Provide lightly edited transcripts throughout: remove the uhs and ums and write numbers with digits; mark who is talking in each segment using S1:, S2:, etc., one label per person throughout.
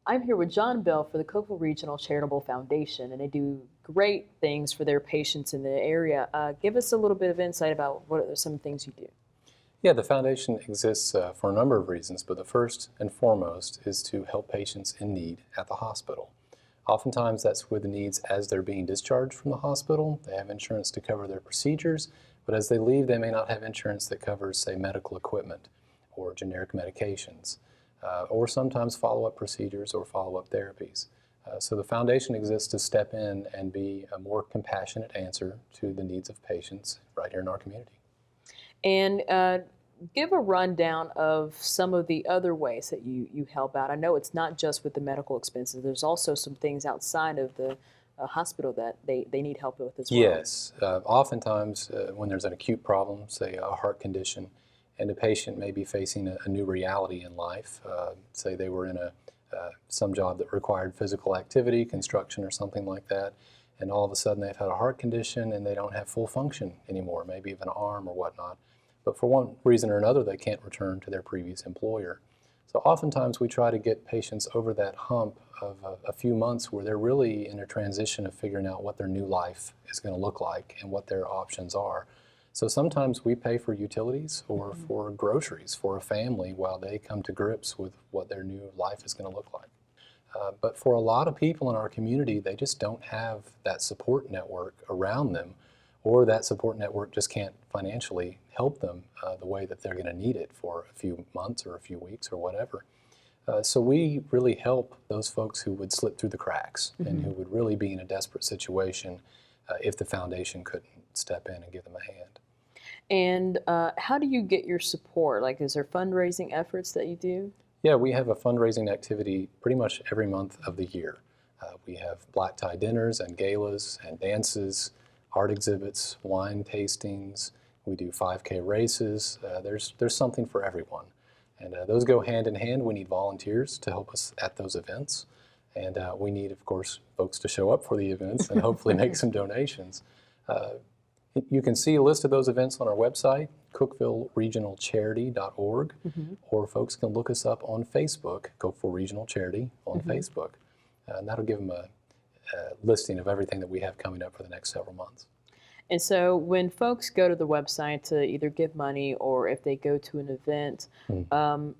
S1: I'm here with John Bell for the Cookeville Regional Charitable Foundation, and they do great things for their patients in the area. Give us a little bit of insight about what are some things you do.
S2: Yeah, the foundation exists for a number of reasons, but the first and foremost is to help patients in need at the hospital. Oftentimes that's with the needs as they're being discharged from the hospital. They have insurance to cover their procedures, but as they leave they may not have insurance that covers, say, medical equipment or generic medications, or sometimes follow-up procedures or follow-up therapies. So the foundation exists to step in and be a more compassionate answer to the needs of patients right here in our community.
S1: And give a rundown of some of the other ways that you help out. I know it's not just with the medical expenses. There's also some things outside of the hospital that they need help with as well.
S2: Yes. Oftentimes when there's an acute problem, say a heart condition, and a patient may be facing a new reality in life, say they were in some job that required physical activity, construction or something like that, and all of a sudden they've had a heart condition and they don't have full function anymore, maybe of an arm or whatnot. But for one reason or another, they can't return to their previous employer. So oftentimes we try to get patients over that hump of a few months where they're really in a transition of figuring out what their new life is going to look like and what their options are. So sometimes we pay for utilities or for groceries for a family while they come to grips with what their new life is going to look like. But for a lot of people in our community, they just don't have that support network around them, or that support network just can't financially help them the way that they're going to need it for a few months or a few weeks or whatever. So we really help those folks who would slip through the cracks and who would really be in a desperate situation if the foundation couldn't step in and give them a hand.
S1: And how do you get your support? Like, is there fundraising efforts that you do?
S2: Yeah, we have a fundraising activity pretty much every month of the year. We have black tie dinners and galas and dances, art exhibits, wine tastings. We do 5K races. There's something for everyone. And those go hand in hand. We need volunteers to help us at those events. And we need, of course, folks to show up for the events and hopefully make some donations. You can see a list of those events on our website, cookevilleregionalcharity.org, or folks can look us up on Facebook, Cookeville Regional Charity on Facebook. And that'll give them a listing of everything that we have coming up for the next several months.
S1: And so when folks go to the website to either give money or if they go to an event,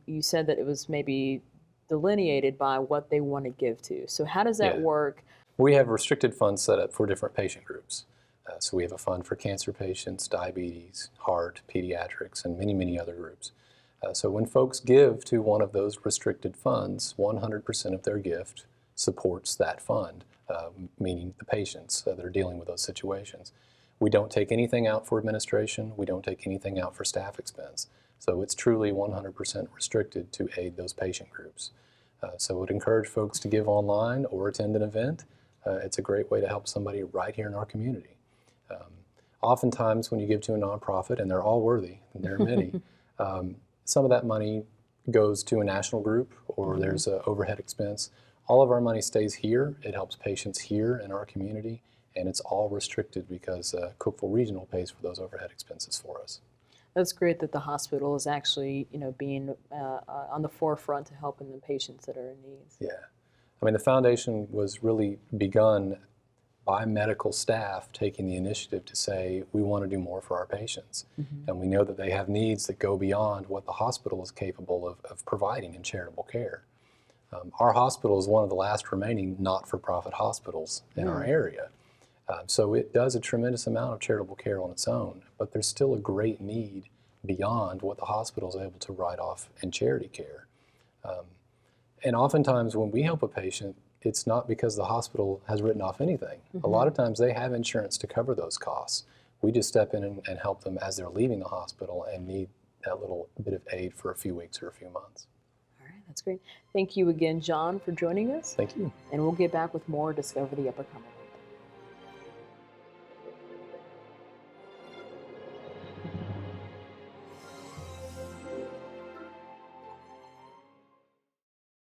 S1: you said that it was maybe delineated by what they want to give to. So how does that work?
S2: We have restricted funds set up for different patient groups. So we have a fund for cancer patients, diabetes, heart, pediatrics, and many, many other groups. So when folks give to one of those restricted funds, 100% of their gift supports that fund, meaning the patients that are dealing with those situations. We don't take anything out for administration. We don't take anything out for staff expense. So it's truly 100% restricted to aid those patient groups. So I would encourage folks to give online or attend an event. It's a great way to help somebody right here in our community. Oftentimes when you give to a nonprofit, and they're all worthy, and there are many, some of that money goes to a national group or there's an overhead expense. All of our money stays here. It helps patients here in our community, and it's all restricted because Cookeville Regional pays for those overhead expenses for us.
S1: That's great that the hospital is actually, being on the forefront to helping the patients that are in need.
S2: Yeah. I mean, the foundation was really begun by medical staff taking the initiative to say, we want to do more for our patients. And we know that they have needs that go beyond what the hospital is capable of providing in charitable care. Our hospital is one of the last remaining not-for-profit hospitals in our area. So it does a tremendous amount of charitable care on its own, but there's still a great need beyond what the hospital is able to write off in charity care. And oftentimes when we help a patient, it's not because the hospital has written off anything. A lot of times they have insurance to cover those costs. We just step in and help them as they're leaving the hospital and need that little bit of aid for a few weeks or a few months.
S1: All right, that's great. Thank you again, John, for joining us.
S2: Thank you.
S1: And we'll get back with more Discover the Upper Cumberland.